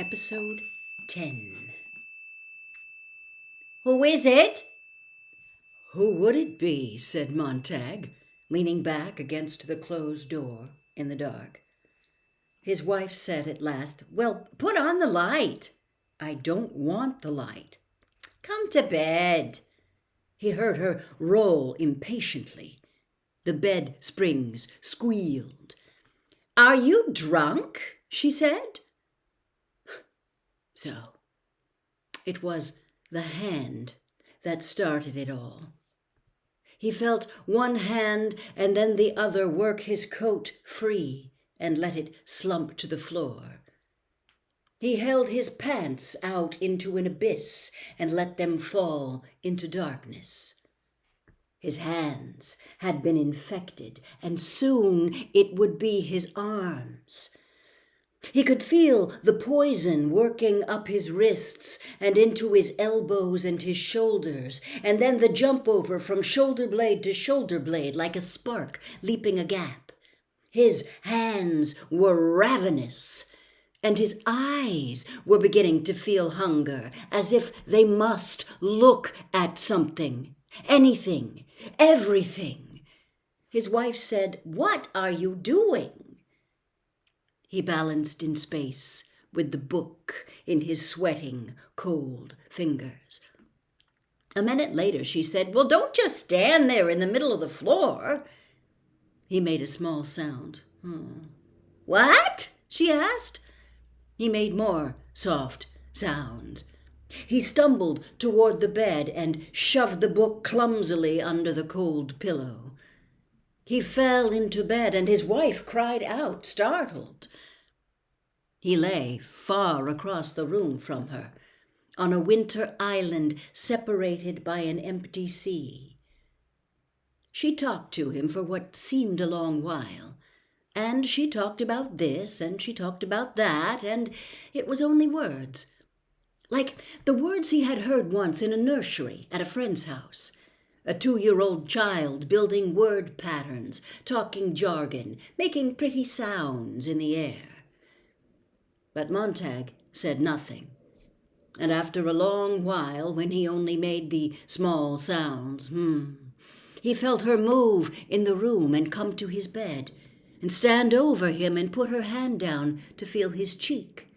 Episode 10. "Who is it?" "Who would it be?" said Montag, leaning back against the closed door in the dark. His wife said at last, "Well, put on the light." "I don't want the light." "Come to bed." He heard her roll impatiently. The bed springs squealed. "Are you drunk?" she said. So, it was the hand that started it all. He felt one hand and then the other work his coat free and let it slump to the floor. He held his pants out into an abyss and let them fall into darkness. His hands had been infected, and soon it would be his arms. He could feel the poison working up his wrists and into his elbows and his shoulders, and then the jump over from shoulder blade to shoulder blade like a spark leaping a gap. His hands were ravenous, and his eyes were beginning to feel hunger, as if they must look at something, anything, everything. His wife said, "What are you doing?" He balanced in space with the book in his sweating, cold fingers. A minute later she said, "Well, don't just stand there in the middle of the floor." He made a small sound. "What?" she asked. He made more soft sounds. He stumbled toward the bed and shoved the book clumsily under the cold pillow. He fell into bed, and his wife cried out, startled. He lay far across the room from her, on a winter island separated by an empty sea. She talked to him for what seemed a long while, and she talked about this, and she talked about that, and it was only words, like the words he had heard once in a nursery at a friend's house. A 2-year-old child building word patterns, talking jargon, making pretty sounds in the air. But Montag said nothing, and after a long while, when he only made the small sounds, he felt her move in the room and come to his bed, and stand over him and put her hand down to feel his cheek.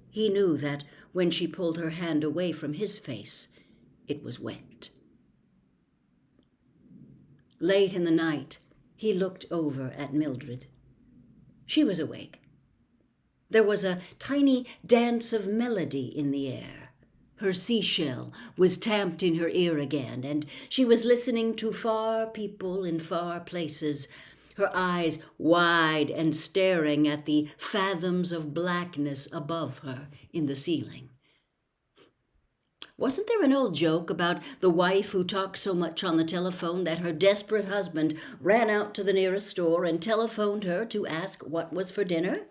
He knew that when she pulled her hand away from his face, it was wet. Late in the night, he looked over at Mildred. She was awake. There was a tiny dance of melody in the air. Her seashell was tamped in her ear again, and she was listening to far people in far places, her eyes wide and staring at the fathoms of blackness above her in the ceiling. Wasn't there an old joke about the wife who talked so much on the telephone that her desperate husband ran out to the nearest store and telephoned her to ask what was for dinner?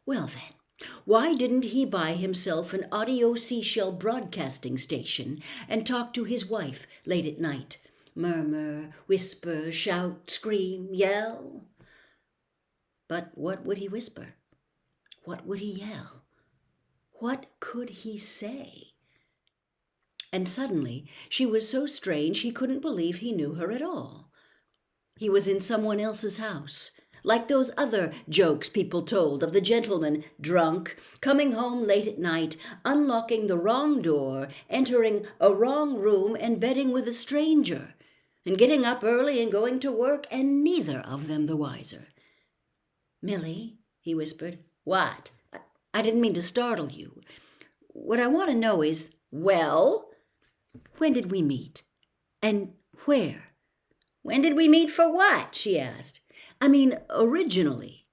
Well then, why didn't he buy himself an audio seashell broadcasting station and talk to his wife late at night? Murmur, whisper, shout, scream, yell? But what would he whisper? What would he yell? What could he say? And suddenly she was so strange he couldn't believe he knew her at all. He was in someone else's house, like those other jokes people told of the gentleman, drunk, coming home late at night, unlocking the wrong door, entering a wrong room and bedding with a stranger, and getting up early and going to work, and neither of them the wiser. "Millie," he whispered. "What?" I didn't mean to startle you. What I want to know is, well, when did we meet? And where?" "When did we meet for what?" she asked. "I mean, originally."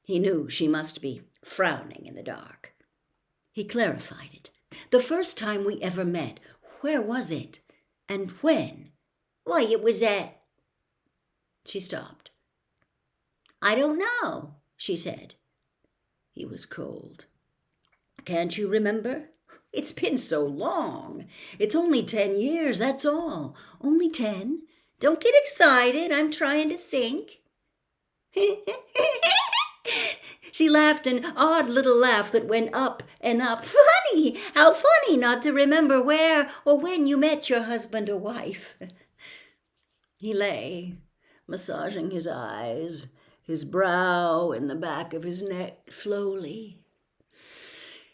He knew she must be frowning in the dark. He clarified it. "The first time we ever met, where was it? And when?" "Why, it was at—" She stopped. "I don't know," she said. He was cold. "Can't you remember? It's been so long. It's only 10 years, that's all. Only 10. Don't get excited. I'm trying to think." She laughed an odd little laugh that went up and up. Funny! How funny not to remember where or when you met your husband or wife. He lay, massaging his eyes, his brow and the back of his neck slowly.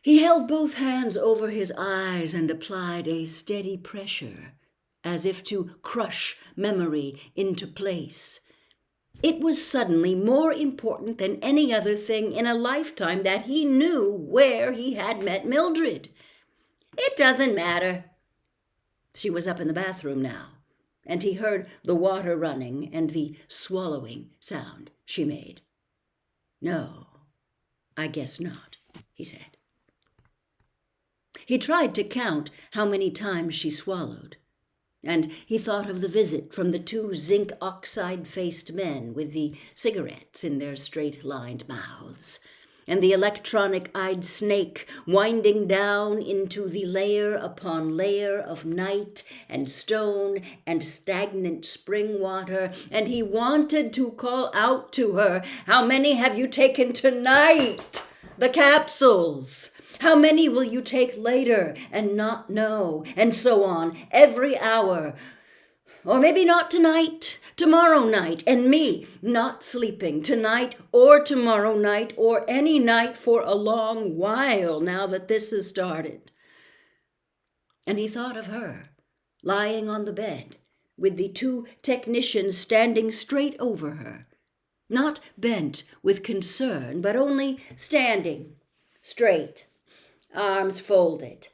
He held both hands over his eyes and applied a steady pressure, as if to crush memory into place. It was suddenly more important than any other thing in a lifetime that he knew where he had met Mildred. It doesn't matter. She was up in the bathroom now, and he heard the water running and the swallowing sound she made. No, I guess not, he said. He tried to count how many times she swallowed, and he thought of the visit from the two zinc oxide-faced men with the cigarettes in their straight-lined mouths, and the electronic-eyed snake winding down into the layer upon layer of night and stone and stagnant spring water, and he wanted to call out to her, "How many have you taken tonight? The capsules! How many will you take later and not know?" And so on, every hour. Or maybe not tonight, tomorrow night, and me not sleeping tonight or tomorrow night or any night for a long while now that this has started. And he thought of her, lying on the bed, with the two technicians standing straight over her, not bent with concern, but only standing straight, arms folded.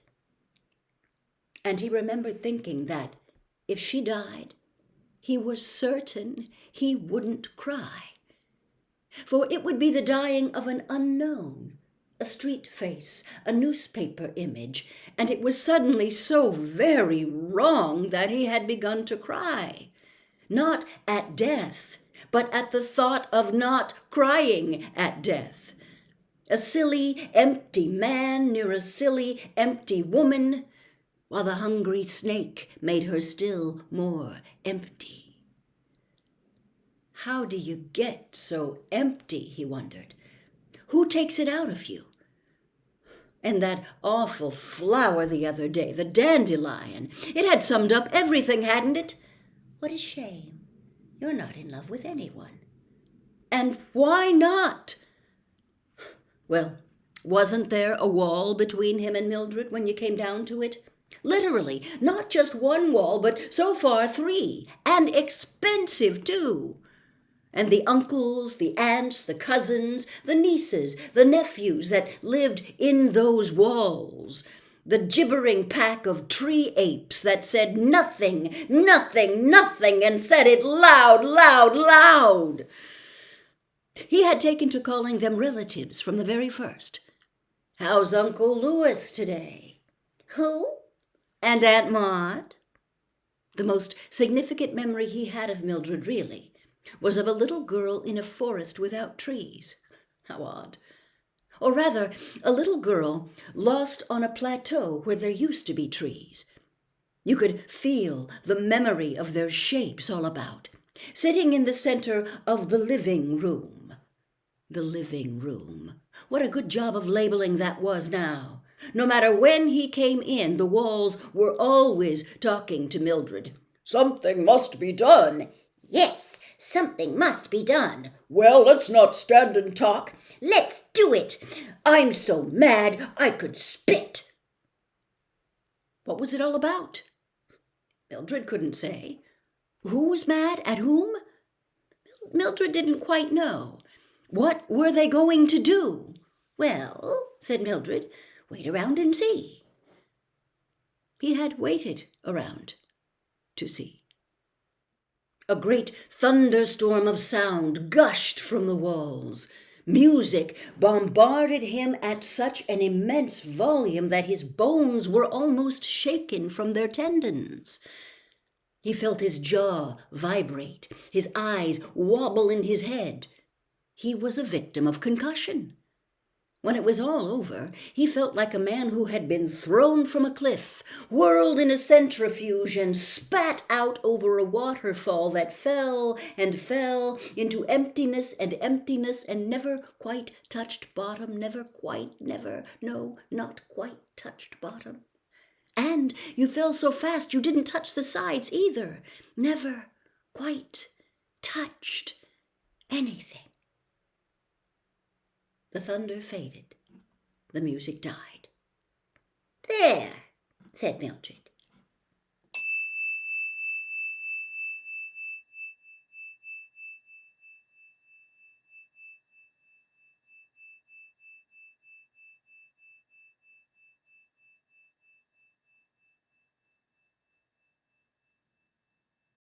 And he remembered thinking that if she died, he was certain he wouldn't cry. For it would be the dying of an unknown, a street face, a newspaper image, and it was suddenly so very wrong that he had begun to cry. Not at death, but at the thought of not crying at death. A silly, empty man near a silly, empty woman, while the hungry snake made her still more empty. How do you get so empty, he wondered. Who takes it out of you? And that awful flower the other day, the dandelion, it had summed up everything, hadn't it? What a shame. You're not in love with anyone. And why not? Well, wasn't there a wall between him and Mildred when you came down to it? Literally, not just one wall, but so far 3, and expensive too. And the uncles, the aunts, the cousins, the nieces, the nephews that lived in those walls. The gibbering pack of tree apes that said nothing, nothing, nothing, and said it loud, loud, loud. He had taken to calling them relatives from the very first. How's Uncle Louis today? Who? And Aunt Maud? The most significant memory he had of Mildred, really, was of a little girl in a forest without trees. How odd. Or rather, a little girl lost on a plateau where there used to be trees. You could feel the memory of their shapes all about, sitting in the center of the living room. The living room. What a good job of labeling that was now. No matter when he came in, the walls were always talking to Mildred. Something must be done. Yes, something must be done. Well, let's not stand and talk. Let's do it. I'm so mad I could spit. What was it all about? Mildred couldn't say. Who was mad at whom? Mildred didn't quite know. What were they going to do? Well, said Mildred, wait around and see. He had waited around to see. A great thunderstorm of sound gushed from the walls. Music bombarded him at such an immense volume that his bones were almost shaken from their tendons. He felt his jaw vibrate, his eyes wobble in his head. He was a victim of concussion. When it was all over, he felt like a man who had been thrown from a cliff, whirled in a centrifuge, and spat out over a waterfall that fell and fell into emptiness and never quite touched bottom, no, not quite touched bottom. And you fell so fast you didn't touch the sides either, never quite touched anything. The thunder faded. The music died. "There," said Mildred.